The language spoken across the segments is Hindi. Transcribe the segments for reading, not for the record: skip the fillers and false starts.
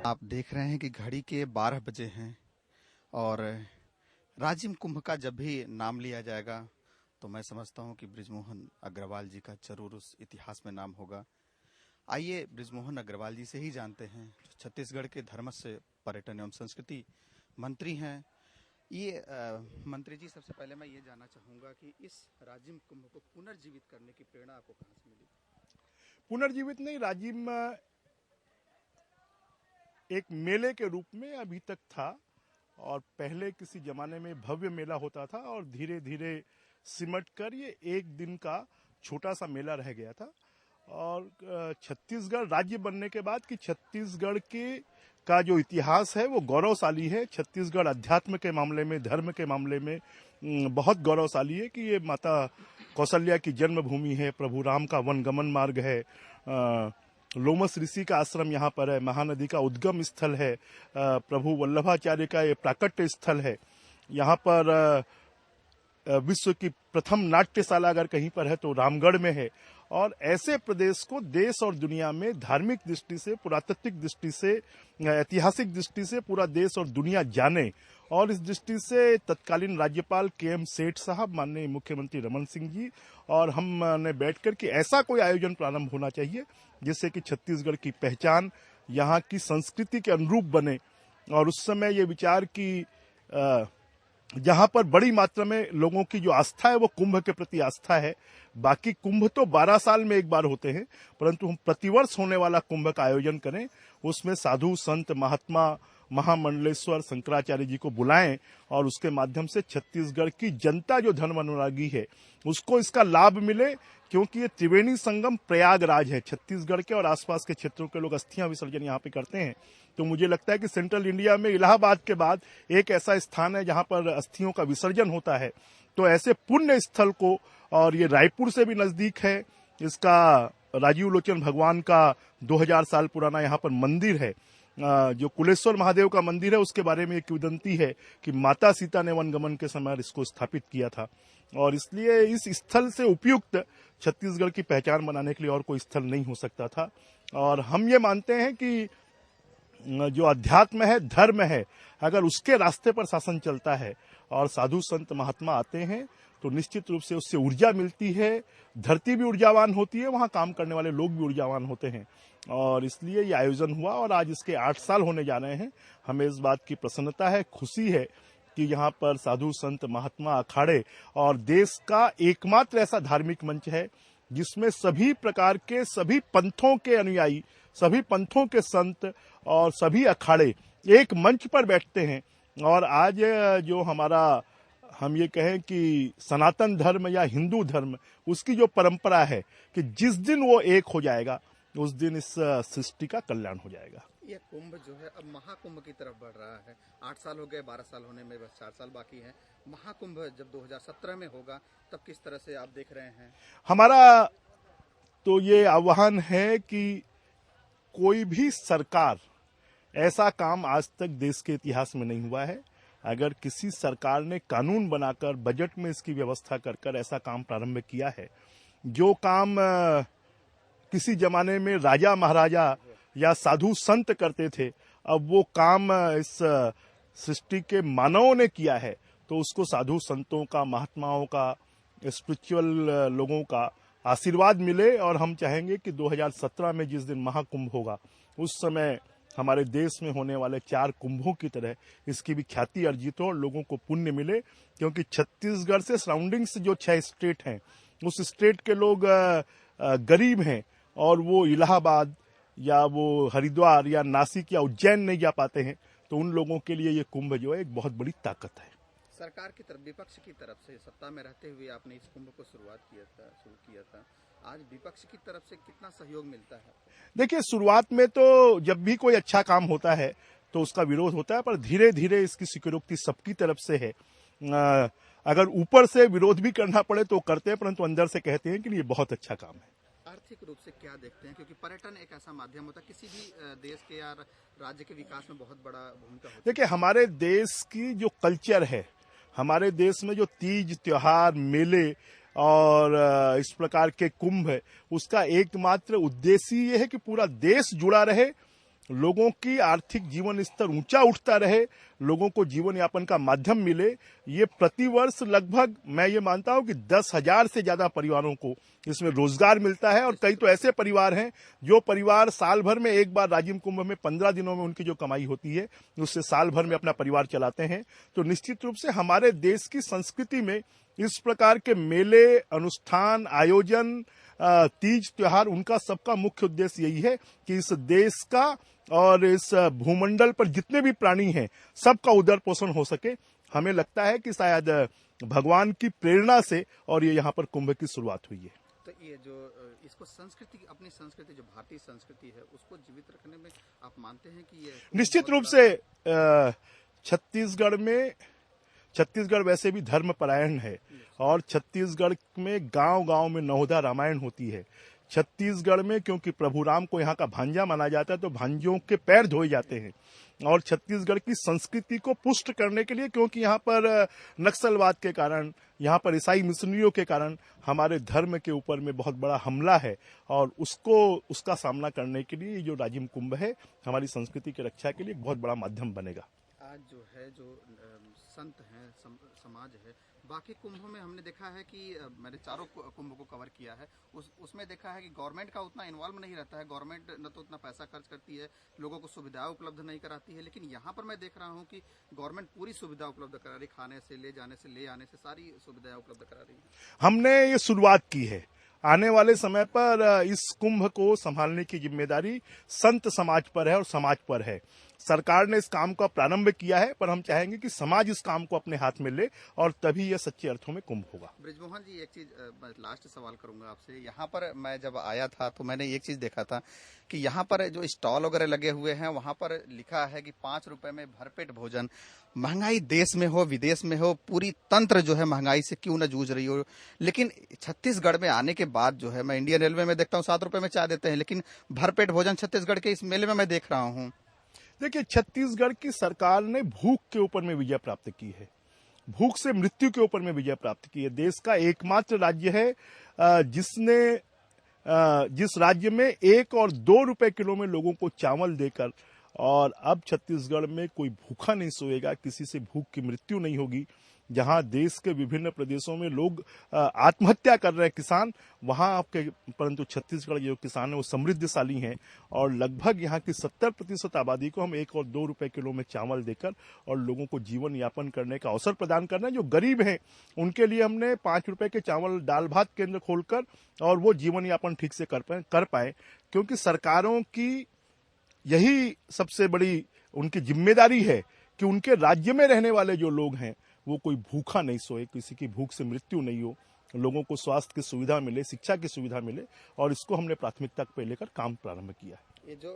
आप देख रहे हैं कि घड़ी के 12 बजे हैं और राजिम कुंभ का जब भी नाम लिया जाएगा तो मैं समझता हूं कि बृजमोहन अग्रवाल जी का जरूर उस इतिहास में नाम होगा। आइए बृजमोहन अग्रवाल जी से ही जानते हैं, जो छत्तीसगढ़ के धर्म से पर्यटन एवं संस्कृति मंत्री हैं। ये मंत्री जी, सबसे पहले मैं ये जानना चाहूँगा कि इस राजिम कुंभ को पुनर्जीवित करने की प्रेरणा आपको कहाँ से मिली? पुनर्जीवित नहीं, राजिम एक मेले के रूप में अभी तक था और पहले किसी जमाने में भव्य मेला होता था और धीरे धीरे सिमट कर ये एक दिन का छोटा सा मेला रह गया था। और छत्तीसगढ़ राज्य बनने के बाद कि छत्तीसगढ़ का जो इतिहास है वो गौरवशाली है। छत्तीसगढ़ अध्यात्म के मामले में, धर्म के मामले में बहुत गौरवशाली है कि ये माता कौशल्या की जन्मभूमि है, प्रभु राम का वनगमन मार्ग है, लोमस ऋषि का आश्रम यहाँ पर है, महानदी का उद्गम स्थल है, प्रभु वल्लभाचार्य का ये प्राकट्य स्थल है। यहाँ पर विश्व की प्रथम नाट्यशाला अगर कहीं पर है तो रामगढ़ में है। और ऐसे प्रदेश को देश और दुनिया में धार्मिक दृष्टि से, पुरातात्विक दृष्टि से, ऐतिहासिक दृष्टि से पूरा देश और दुनिया जाने। और इस दृष्टि से तत्कालीन राज्यपाल के.एम. सेठ साहब, माननीय मुख्यमंत्री रमन सिंह जी और हमने बैठकर कि ऐसा कोई आयोजन प्रारंभ होना चाहिए जिससे कि छत्तीसगढ़ की पहचान यहाँ की संस्कृति के अनुरूप बने। और उस समय ये विचार कि जहां पर बड़ी मात्रा में लोगों की जो आस्था है वो कुंभ के प्रति आस्था है। बाकी कुंभ तो 12 साल में एक बार होते हैं, परंतु हम प्रतिवर्ष होने वाला कुंभ का आयोजन करें, उसमें साधु संत महात्मा महामंडलेश्वर शंकराचार्य जी को बुलाएं और उसके माध्यम से छत्तीसगढ़ की जनता जो धर्म अनुरागी है उसको इसका लाभ मिले। क्योंकि ये त्रिवेणी संगम प्रयागराज है, छत्तीसगढ़ के और आसपास के क्षेत्रों के लोग अस्थियां विसर्जन यहाँ पे करते हैं। तो मुझे लगता है कि सेंट्रल इंडिया में इलाहाबाद के बाद एक ऐसा स्थान है जहां पर अस्थियों का विसर्जन होता है। तो ऐसे पुण्य स्थल को, और ये रायपुर से भी नजदीक है, इसका राजीव लोचन भगवान का 2000 साल पुराना यहाँ पर मंदिर है, जो कुलेश्वर महादेव का मंदिर है, उसके बारे में एक किंवदंती है कि माता सीता ने वनगमन के समय इसको स्थापित किया था। और इसलिए इस स्थल से उपयुक्त छत्तीसगढ़ की पहचान बनाने के लिए और कोई स्थल नहीं हो सकता था। और हम ये मानते हैं कि जो अध्यात्म है, धर्म है, अगर उसके रास्ते पर शासन चलता है और साधु संत महात्मा आते हैं तो निश्चित रूप से उससे ऊर्जा मिलती है, धरती भी ऊर्जावान होती है, वहाँ काम करने वाले लोग भी ऊर्जावान होते हैं। और इसलिए ये आयोजन हुआ और आज इसके 8 साल होने जा रहे हैं। हमें इस बात की प्रसन्नता है, खुशी है कि यहाँ पर साधु संत महात्मा अखाड़े और देश का एकमात्र ऐसा धार्मिक मंच है जिसमें सभी प्रकार के, सभी पंथों के अनुयायी, सभी पंथों के संत और सभी अखाड़े एक मंच पर बैठते हैं। और आज जो हमारा, हम ये कहें कि सनातन धर्म या हिंदू धर्म, उसकी जो परंपरा है कि जिस दिन वो एक हो जाएगा उस दिन इस सृष्टि का कल्याण हो जाएगा। ये कुंभ जो है अब महाकुंभ की तरफ बढ़ रहा है। 8 साल हो गए, 12 साल होने में बस 4 साल बाकी हैं। महाकुंभ जब 2017 में होगा तब किस तरह से आप देख रहे हैं? हमारा तो ये आह्वान है कि कोई भी सरकार, ऐसा काम आज तक देश के इतिहास में नहीं हुआ है। अगर किसी सरकार ने कानून बनाकर बजट में इसकी व्यवस्था कर ऐसा काम प्रारंभ किया है, जो काम किसी जमाने में राजा महाराजा या साधु संत करते थे, अब वो काम इस सृष्टि के मानवों ने किया है, तो उसको साधु संतों का, महात्माओं का, स्पिरिचुअल लोगों का आशीर्वाद मिले। और हम चाहेंगे कि 2017 में जिस दिन महाकुंभ होगा उस समय हमारे देश में होने वाले 4 कुंभों की तरह इसकी भी ख्याति अर्जित हो और लोगों को पुण्य मिले। क्योंकि छत्तीसगढ़ से सराउंडिंग्स जो 6 स्टेट हैं, उस स्टेट के लोग गरीब हैं और वो इलाहाबाद या वो हरिद्वार या नासिक या उज्जैन नहीं जा पाते हैं। तो उन लोगों के लिए ये कुंभ जो है एक बहुत बड़ी ताकत है। सरकार की तरफ, विपक्ष की तरफ से सत्ता में रहते हुए आपने इस कुंभ को शुरू किया था। आज विपक्ष की तरफ से कितना सहयोग मिलता है? देखिए, शुरुआत में तो जब भी कोई अच्छा काम होता है तो उसका विरोध होता है, पर धीरे धीरे इसकी स्वीकृति सबकी तरफ से है। अगर ऊपर से विरोध भी करना पड़े तो करते हैं, परंतु अंदर से कहते हैं कि ये बहुत अच्छा काम है। आर्थिक रूप से क्या देखते हैं, क्योंकि पर्यटन एक ऐसा माध्यम होता है किसी भी देश के या राज्य के विकास में बहुत बड़ा भूमिका होती है। देखिए, हमारे देश की जो कल्चर है, हमारे देश में जो तीज त्योहार, मेले और इस प्रकार के कुंभ है, उसका एकमात्र उद्देश्य ये है कि पूरा देश जुड़ा रहे लोगों की आर्थिक जीवन स्तर ऊंचा उठता रहे, लोगों को जीवन यापन का माध्यम मिले। ये प्रतिवर्ष लगभग मैं ये मानता हूं कि 10,000 से ज्यादा परिवारों को इसमें रोजगार मिलता है। और कई तो ऐसे परिवार हैं जो परिवार साल भर में एक बार राजिम कुंभ में 15 दिनों में उनकी जो कमाई होती है उससे साल भर में अपना परिवार चलाते हैं। तो निश्चित रूप से हमारे देश की संस्कृति में इस प्रकार के मेले, अनुष्ठान, आयोजन, तीज त्योहार, उनका सबका मुख्य उद्देश्य यही है कि इस देश का और इस भूमंडल पर जितने भी प्राणी हैं सबका उदर पोषण हो सके। हमें लगता है कि शायद भगवान की प्रेरणा से और ये यहाँ पर कुंभ की शुरुआत हुई है। तो ये जो इसको संस्कृति, अपनी संस्कृति जो भारतीय संस्कृति है उसको जीवित रखने में आप मानते हैं कि ये निश्चित रूप से छत्तीसगढ़ वैसे भी धर्मपरायण है और छत्तीसगढ़ में गांव गांव में नवोदा रामायण होती है। छत्तीसगढ़ में क्योंकि प्रभु राम को यहाँ का भांजा माना जाता है तो भांजों के पैर धोए जाते हैं। और छत्तीसगढ़ की संस्कृति को पुष्ट करने के लिए, क्योंकि यहाँ पर नक्सलवाद के कारण, यहाँ पर ईसाई मिशनरियों के कारण हमारे धर्म के ऊपर में बहुत बड़ा हमला है और उसका सामना करने के लिए जो राजिम कुंभ है हमारी संस्कृति की रक्षा के लिए एक बहुत बड़ा माध्यम बनेगा। आज जो है जो संत हैं, समाज है, बाकी कुंभों में हमने देखा है कि मैंने चारों कुंभ को कवर किया है, उसमें देखा है कि गवर्नमेंट का उतना इन्वॉल्व नहीं रहता है। गवर्नमेंट न तो उतना पैसा खर्च करती है, लोगों को सुविधाएं उपलब्ध नहीं कराती है। लेकिन यहाँ पर मैं देख रहा हूँ कि गवर्नमेंट पूरी सुविधा उपलब्ध करा रही, खाने से ले जाने से ले आने से सारी सुविधाएं उपलब्ध करा रही है। हमने ये शुरुआत की है। आने वाले समय पर इस कुंभ को संभालने की जिम्मेदारी संत समाज पर है और समाज पर है। सरकार ने इस काम का प्रारंभ किया है, पर हम चाहेंगे कि समाज इस काम को अपने हाथ में ले और तभी यह सच्चे अर्थों में कुंभ होगा। ब्रिजमोहन जी, एक चीज लास्ट सवाल करूंगा आपसे। यहाँ पर मैं जब आया था तो मैंने एक चीज देखा था कि यहाँ पर जो स्टॉल वगैरह लगे हुए हैं वहां पर लिखा है कि 5 रुपए में भरपेट भोजन। महंगाई देश में हो विदेश में हो, पूरी तंत्र जो है महंगाई से क्यों न जूझ रही हो, लेकिन छत्तीसगढ़ में आने के बाद जो है, मैं इंडियन रेलवे में देखता हूँ 7 रुपए में चाय देते हैं, लेकिन भरपेट भोजन छत्तीसगढ़ के इस मेले में मैं देख रहा हूँ। देखिए, छत्तीसगढ़ की सरकार ने भूख के ऊपर में विजय प्राप्त की है, भूख से मृत्यु के ऊपर में विजय प्राप्त की है। देश का एकमात्र राज्य है जिस राज्य में 1 और 2 रुपए किलो में लोगों को चावल देकर, और अब छत्तीसगढ़ में कोई भूखा नहीं सोएगा, किसी से भूख की मृत्यु नहीं होगी। जहां देश के विभिन्न प्रदेशों में लोग आत्महत्या कर रहे हैं किसान, वहां आपके, परंतु छत्तीसगढ़ जो किसान है वो समृद्धशाली हैं और लगभग यहाँ की 70% आबादी को हम 1 और 2 रुपए किलो में चावल देकर और लोगों को जीवन यापन करने का अवसर प्रदान कर रहे हैं। जो गरीब हैं उनके लिए हमने 5 रुपए के चावल दाल भात केंद्र खोलकर और वो जीवन यापन ठीक से कर पाए, क्योंकि सरकारों की यही सबसे बड़ी उनकी जिम्मेदारी है कि उनके राज्य में रहने वाले जो लोग हैं वो कोई भूखा नहीं सोए, किसी की भूख से मृत्यु नहीं हो, लोगों को स्वास्थ्य की सुविधा मिले, शिक्षा की सुविधा मिले, और इसको हमने प्राथमिकता पे लेकर काम प्रारंभ किया है। ये जो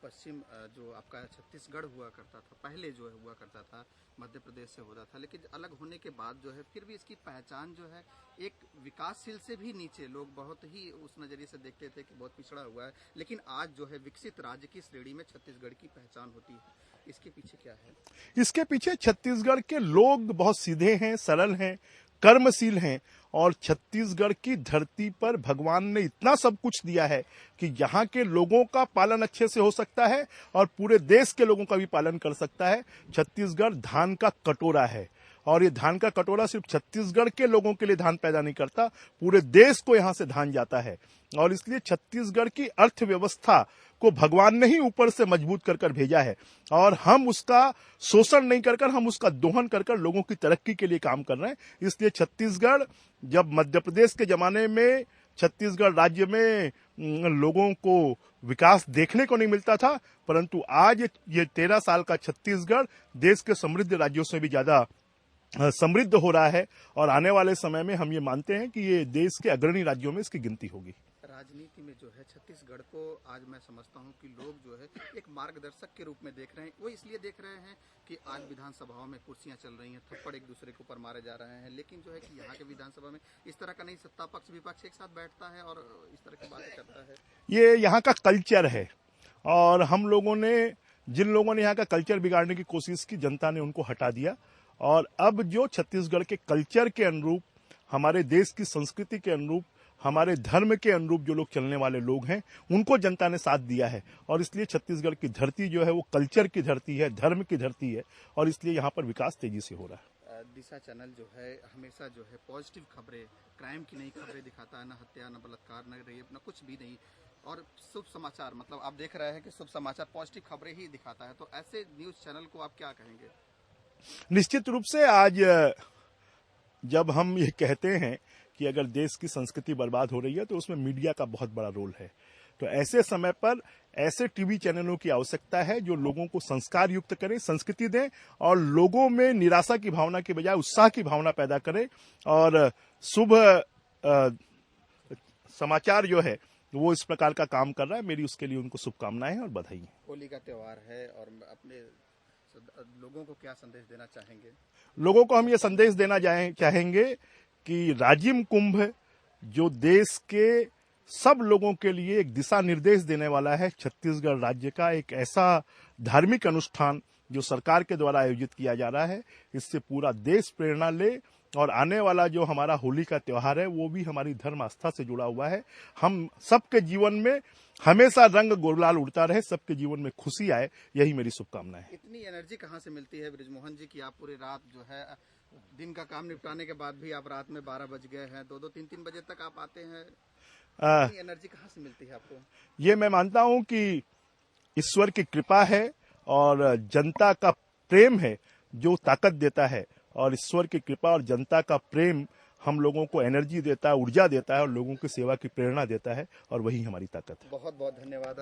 पश्चिम जो आपका छत्तीसगढ़ हुआ करता था, पहले जो है हुआ करता था मध्य प्रदेश से होता था, लेकिन अलग होने के बाद जो है फिर भी इसकी पहचान जो है एक विकासशील से भी नीचे, लोग बहुत ही उस नजरिए से देखते थे कि बहुत पिछड़ा हुआ है, लेकिन आज जो है विकसित राज्य की श्रेणी में छत्तीसगढ़ की पहचान होती है। इसके पीछे क्या है? इसके पीछे छत्तीसगढ़ के लोग बहुत सीधे हैं, सरल हैं, कर्मशील हैं, और छत्तीसगढ़ की धरती पर भगवान ने इतना सब कुछ दिया है कि यहाँ के लोगों का पालन अच्छे से हो सकता है और पूरे देश के लोगों का भी पालन कर सकता है। छत्तीसगढ़ धान का कटोरा है और ये धान का कटोरा सिर्फ छत्तीसगढ़ के लोगों के लिए धान पैदा नहीं करता, पूरे देश को यहाँ से धान जाता है। और इसलिए छत्तीसगढ़ की अर्थव्यवस्था को भगवान ने ही ऊपर से मजबूत कर भेजा है और हम उसका शोषण नहीं कर हम उसका दोहन कर लोगों की तरक्की के लिए काम कर रहे हैं। इसलिए छत्तीसगढ़, जब मध्य प्रदेश के जमाने में छत्तीसगढ़ राज्य में लोगों को विकास देखने को नहीं मिलता था, परंतु आज ये 13 साल का छत्तीसगढ़ देश के समृद्ध राज्यों से भी ज्यादा समृद्ध हो रहा है और आने वाले समय में हम ये मानते हैं कि ये देश के अग्रणी राज्यों में इसकी गिनती होगी। राजनीति में जो है छत्तीसगढ़ को आज मैं समझता हूं कि लोग जो है एक मार्गदर्शक के रूप में देख रहे हैं। वो इसलिए देख रहे हैं कि आज विधानसभाओं में कुर्सियां चल रही हैं, थप्पड़ एक दूसरे के ऊपर मारे जा रहे हैं, लेकिन जो है कि यहाँ के विधानसभा में इस तरह का नहीं, सत्ता पक्ष विपक्ष एक साथ बैठता है और इस तरह की बातें करता है। ये यहाँ का कल्चर है और हम लोगों ने, जिन लोगों ने यहाँ का कल्चर बिगाड़ने की कोशिश की, जनता ने उनको हटा दिया और अब जो छत्तीसगढ़ के कल्चर के अनुरूप, हमारे देश की संस्कृति के अनुरूप हमारे धर्म के अनुरूप जो लोग चलने वाले लोग हैं उनको जनता ने साथ दिया है। और इसलिए छत्तीसगढ़ की धरती जो है वो कल्चर की धरती है, धर्म की धरती है, और इसलिए यहाँ पर विकास तेजी से हो रहा है। दिशा चैनल जो है हमेशा जो है पॉजिटिव खबरें, क्राइम की नई खबरें दिखाता है, न हत्या, न बलात्कार, न रेप, न कुछ भी नहीं, और शुभ समाचार, मतलब आप देख रहे हैं कि शुभ समाचार, पॉजिटिव खबरें ही दिखाता है। तो ऐसे न्यूज चैनल को आप क्या कहेंगे? निश्चित रूप से आज जब हम ये कहते हैं कि अगर देश की संस्कृति बर्बाद हो रही है तो उसमें मीडिया का बहुत बड़ा रोल है। तो ऐसे समय पर ऐसे टीवी चैनलों की आवश्यकता है जो लोगों को संस्कार युक्त करें, संस्कृति दें, और लोगों में निराशा की भावना के बजाय उत्साह की भावना पैदा करें, और शुभ समाचार जो है वो इस प्रकार का काम कर रहा है। मेरी उसके लिए उनको शुभकामनाएं और बधाई है। होली का त्योहार है और अपने लोगों को क्या संदेश देना चाहेंगे? लोगों को हम ये संदेश देना चाहेंगे कि राजिम कुंभ जो देश के सब लोगों के लिए एक दिशा निर्देश देने वाला है, छत्तीसगढ़ राज्य का एक ऐसा धार्मिक अनुष्ठान जो सरकार के द्वारा आयोजित किया जा रहा है, इससे पूरा देश प्रेरणा ले, और आने वाला जो हमारा होली का त्योहार है वो भी हमारी धर्म आस्था से जुड़ा हुआ है। हम सबके जीवन में हमेशा रंग गुलाल उड़ता रहे, सबके जीवन में खुशी आए, यही मेरी शुभकामना है। इतनी एनर्जी कहाँ से मिलती है बृजमोहन जी की आप पूरी रात जो है दिन का काम निपटाने के बाद भी आप रात में 12 बज गए हैं, 2-2, 3-3 बजे तक आप आते हैं, इतनी एनर्जी कहाँ से मिलती है आपको? ये मैं मानता हूं कि ईश्वर की कृपा है और जनता का प्रेम है जो ताकत देता है, और ईश्वर की कृपा और जनता का प्रेम हम लोगों को एनर्जी देता है, ऊर्जा देता है, और लोगों की सेवा की प्रेरणा देता है, और वही हमारी ताकत है। बहुत बहुत धन्यवाद।